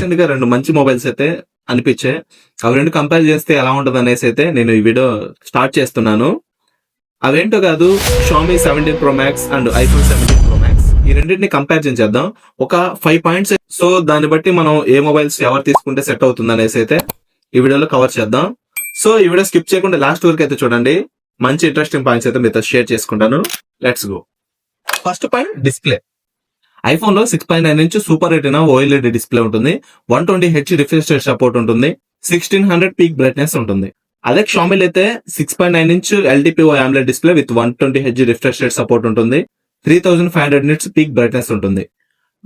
Recent గా 2 మంచి mobiles అయితే అనిపించాయి. అవి 2 కంపేర్ చేస్తే ఎలా ఉంటది అనేసి అయితే నేను ఈ వీడియో స్టార్ట్ చేస్తున్నాను. అవేంటో కాదు, Xiaomi 17 Pro Max and iPhone 17 Pro Max ఈ రెండింటిని కంపారిజన్ చేద్దాం. ఒక 5 పాయింట్స్, సో దాన్ని బట్టి మనం ఏ మొబైల్స్ ఎవరు తీసుకుంటే సెట్ అవుతుంది అనేసి అయితే ఈ వీడియోలో కవర్ చేద్దాం. సో ఈ వీడియో స్కిప్ చేయకుండా లాస్ట్ వరకు అయితే చూడండి. మంచి ఇంట్రెస్టింగ్ పాయింట్స్ అయితే మీతో షేర్ చేసుకుంటాను. Let's go. First point, display. IPhone లో 6.9 inch super retina OLED display ఉంటుంది. 120Hz రిఫ్రెష్ రేట్ సపోర్ట్ ఉంటుంది. 1600 పీక్ బ్రైట్నెస్ ఉంటుంది. అదే Xiaomi అయితే 6.9 inch LTPO AMOLED display with 120Hz refresh rate support ఉంటుంది. 3500 నిట్స్ పీక్ బ్రైట్నెస్ ఉంటుంది.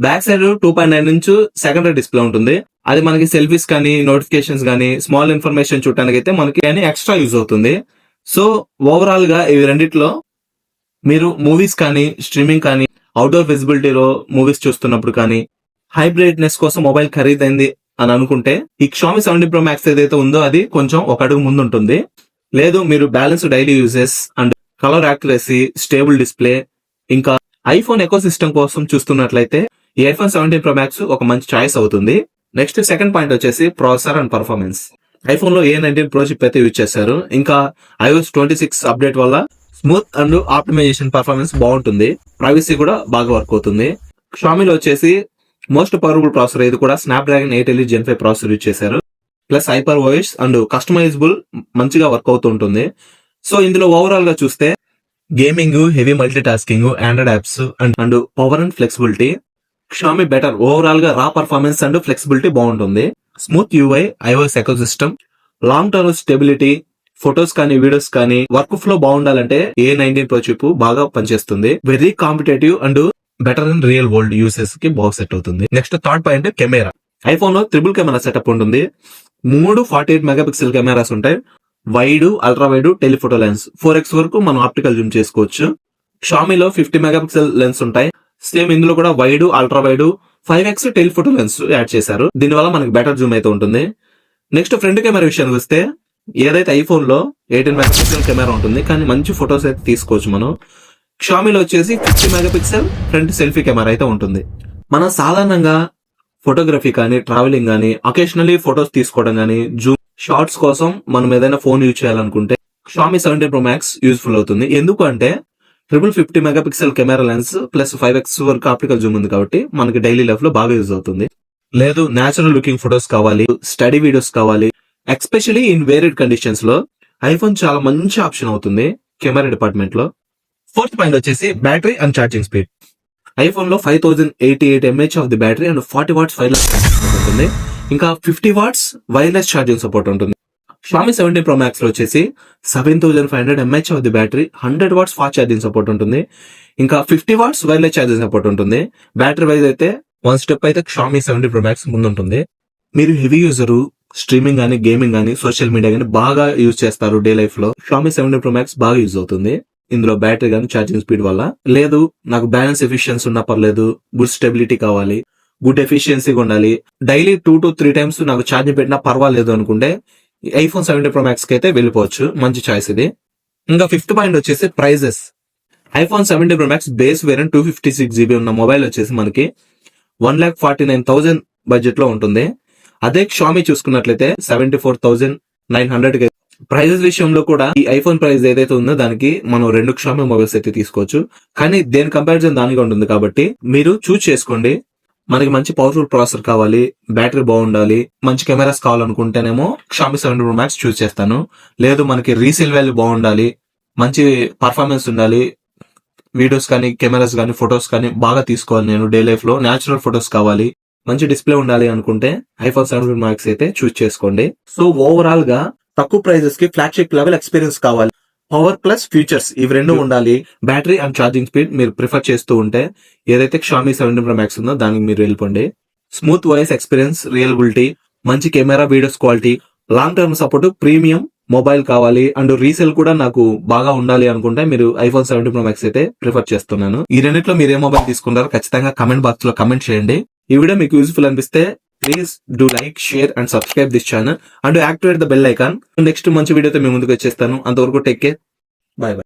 Back side 2.9 inch secondary display ఉంటుంది. అది మనకి సెల్ఫీస్ కానీ, నోటిఫికేషన్స్ కానీ, స్మాల్ ఇన్ఫర్మేషన్ చూడటానికి అయితే మనకి ఎక్స్ట్రా యూజ్ అవుతుంది. సో ఓవరాల్ గా ఇవి రెండిట్లో మీరు మూవీస్ కానీ, స్ట్రీమింగ్ కానీ, అవుట్డోర్ విజిబిలిటీలో మూవీస్ చూస్తున్నప్పుడు కానీ, హై బ్రైట్నెస్ కోసం మొబైల్ ఖరీదైంది అని అనుకుంటే ఈ Xiaomi 17 Pro Max ఏదైతే ఉందో అది కొంచెం ఒక అడుగు ముందు ఉంటుంది. లేదు మీరు balance daily uses and colour accuracy, stable display, ఇంకా ఐఫోన్ ఎకో సిస్టమ్ కోసం చూస్తున్నట్లయితే ఈ iPhone 17 Pro Max ఒక మంచి చాయిస్ అవుతుంది. నెక్స్ట్ సెకండ్ పాయింట్ వచ్చేసి ప్రాసెసర్ అండ్ పర్ఫార్మెన్స్. ఐఫోన్ లో A19 Pro చిప్ అయితే యూజ్ చేశారు. ఇంకా iOS 26 అప్డేట్ వల్ల స్మూత్ అండ్ ఆప్టిమైజేషన్ పర్ఫార్మెన్స్ బాగుంటుంది. ప్రైవసీ కూడా బాగా వర్క్ అవుతుంది. Xiaomi లో వచ్చేసి మోస్ట్ పవర్ఫుల్ ప్రాసెసర్ ఇది కూడా Snapdragon 8 Elite Gen 5 processor use చేశారు. Plus hyper voice and customisable మంచిగా వర్క్ అవుతూ ఉంటుంది. సో ఇందులో ఓవరాల్ గా చూస్తే gaming, heavy multi tasking, Android apps and power and flexibility Xiaomi better. Overall గా రా పర్ఫార్మెన్స్ అండ్ ఫ్లెక్సిబిలిటీ బాగుంటుంది. Smooth UI, iOS eco system, long term stability, photos కానీ, వీడియోస్ కానీ వర్క్ ఫ్లో బాగుండాలంటే A19 Pro చిప్ బాగా పనిచేస్తుంది. Very competitive and better in real world uses కి బాగా సెట్ అవుతుంది. Next third point, camera. IPhone లో ట్రిపుల్ కెమెరా సెటప్ ఉంటుంది. 3 48 మెగాపిక్సెల్ కెమెరాస్ ఉంటాయి. Wide, ultra wide, telephoto lens 4x వరకు మనం ఆప్టికల్ జూమ్ చేసుకోవచ్చు. Xiaomi లో 50 మెగాపిక్సెల్ లెన్స్ ఉంటాయి. సేమ్ ఇందులో కూడా wide, ultra wide, 5x telephoto lens add చేశారు. దీనివల్ల మనకి బెటర్ జూమ్ అయితే ఉంటుంది. నెక్స్ట్ ఫ్రంట్ కెమెరా విషయానికి వస్తే ఏదైతే ఐఫోన్ లో 18 మెగాపిక్సెల్ కెమెరా ఉంటుంది, కానీ మంచి ఫొటోస్ అయితే తీసుకోవచ్చు మనం. Xiaomi లో వచ్చేసి 50 మెగాపిక్సెల్ ఫ్రంట్ సెల్ఫీ కెమెరా అయితే ఉంటుంది. మనం సాధారణంగా ఫోటోగ్రఫీ కానీ, ట్రావెలింగ్ కానీ, అకేషనలీ ఫొటోస్ తీసుకోవడం కానీ, జూమ్ షార్ట్స్ కోసం మనం ఏదైనా ఫోన్ యూజ్ చేయాలనుకుంటే Xiaomi 17 Pro Max యూజ్ఫుల్ అవుతుంది. ఎందుకంటే 50 megapixel camera lens plus 5x వరకు ఆప్టికల్ జూమ్ ఉంది కాబట్టి మనకి డైలీ లైఫ్ లో బాగా యూజ్ అవుతుంది. లేదు నేచురల్ లుకింగ్ ఫొటోస్ కావాలి, స్టడీ వీడియోస్ కావాలి, ఎస్పెషలీ ఇన్ వేరియడ్ కండిషన్స్ లో ఐఫోన్ చాలా మంచి ఆప్షన్ అవుతుంది కెమెరా డిపార్ట్మెంట్ లో. ఫోర్త్ పాయింట్ వచ్చేసి battery and charging speed. IPhone లో 5088 mAh of the battery and 40 watts wireless support ఉంటుంది. ఇంకా 50 watts వైర్లెస్ ఛార్జింగ్ సపోర్ట్ ఉంటుంది. Xiaomi 17 Pro Max లో వచ్చేసి 7500 mAh of the battery, 100 watts fast charging support ఉంటుంది. ఇంకా 50 watts వైర్లెస్ ఛార్జింగ్ సపోర్ట్ ఉంటుంది. Battery wise అయితే వన్ స్టెప్ అయితే Xiaomi 17 Pro Max ముందుంటుంది. మీరు హెవీ యూజరు, స్ట్రీమింగ్ గానీ, గేమింగ్ గానీ, సోషల్ మీడియా గానీ బాగా యూజ్ చేస్తారు డే లైఫ్ లో, Xiaomi 17 Pro Max బాగా యూజ్ అవుతుంది ఇందులో బ్యాటరీ గానీ, ఛార్జింగ్ స్పీడ్ వల్ల. లేదు నాకు బ్యాలెన్స్ ఎఫిషియన్సీ ఉన్నా పర్లేదు, గుడ్ స్టెబిలిటీ కావాలి, గుడ్ ఎఫిషియన్సీగా ఉండాలి, డైలీ 2 to 3 times నాకు ఛార్జింగ్ పెట్టినా పర్వాలేదు అనుకుంటే iPhone 17 Pro Max కి అయితే వెళ్ళిపోవచ్చు. మంచి చాయిస్ ఇది. ఇంకా ఫిఫ్త్ పాయింట్ వచ్చేసి prizes. iPhone 17 Pro Max base variant 256GB ఉన్న మొబైల్ వచ్చేసి మనకి 1,49,000 బడ్జెట్ లో ఉంటుంది. అదే Xiaomi చూసుకున్నట్లయితే 74,900. ప్రైజెస్ విషయంలో కూడా ఈ ఐఫోన్ ప్రైస్ ఏదైతే ఉందో దానికి మనం 2 Xiaomi మొబైల్స్ అయితే తీసుకోవచ్చు. కానీ దేని కంపారిజన్ దానిగా ఉంటుంది కాబట్టి మీరు చూస్ చేసుకోండి. మనకి మంచి పవర్ఫుల్ ప్రాసెసర్ కావాలి, బ్యాటరీ బాగుండాలి, మంచి కెమెరాస్ కావాలనుకుంటేనేమో Xiaomi 17 Pro Max చూస్ చేస్తాను. లేదు మనకి రీసేల్ వాల్యూ బాగుండాలి, మంచి పర్ఫార్మెన్స్ ఉండాలి, వీడియోస్ కానీ, కెమెరాస్ కానీ, ఫొటోస్ కానీ బాగా తీసుకోవాలి, నేను డే లైఫ్ లో న్యాచురల్ ఫొటోస్ కావాలి, మంచి డిస్ప్లే ఉండాలి అనుకుంటే iPhone 17 Pro Max అయితే చూస్ చేసుకోండి. సో ఓవరాల్ గా తక్కువ ప్రైజెస్ కి ఫ్లాగ్షిప్ లెవెల్ ఎక్స్పీరియన్స్ కావాలి, పవర్ ప్లస్ ఫీచర్స్ ఇవి రెండు ఉండాలి, బ్యాటరీ అండ్ ఛార్జింగ్ స్పీడ్ మీరు ప్రిఫర్ చేస్తూ ఉంటే ఏదైతే Xiaomi 17 Pro Max ఉందో దానికి మీరు వెళ్ళిపోండి. స్మూత్ వాయిస్ ఎక్స్పీరియన్స్, రియలబిలిటీ, మంచి camera, videos quality, long term support, premium mobile కావాలి అండ్ రీసేల్ కూడా నాకు బాగా ఉండాలి అనుకుంటే మీరు iPhone 17 Pro Max అయితే ప్రిఫర్ చేస్తున్నాను. ఈ రెండిట్లో మీరు ఏ మొబైల్ తీసుకుంటారో ఖచ్చితంగా కమెంట్ బాక్స్ లో కమెంట్ చేయండి. ఈ వీడియో మీకు యూజ్ఫుల్ అనిపిస్తే please do like, share and subscribe this channel and activate the bell icon. Next మంచి వీడియోతో మీ ముందుకు వచ్చేస్తాను. అంతవరకు టేక్ కేర్, బై బై.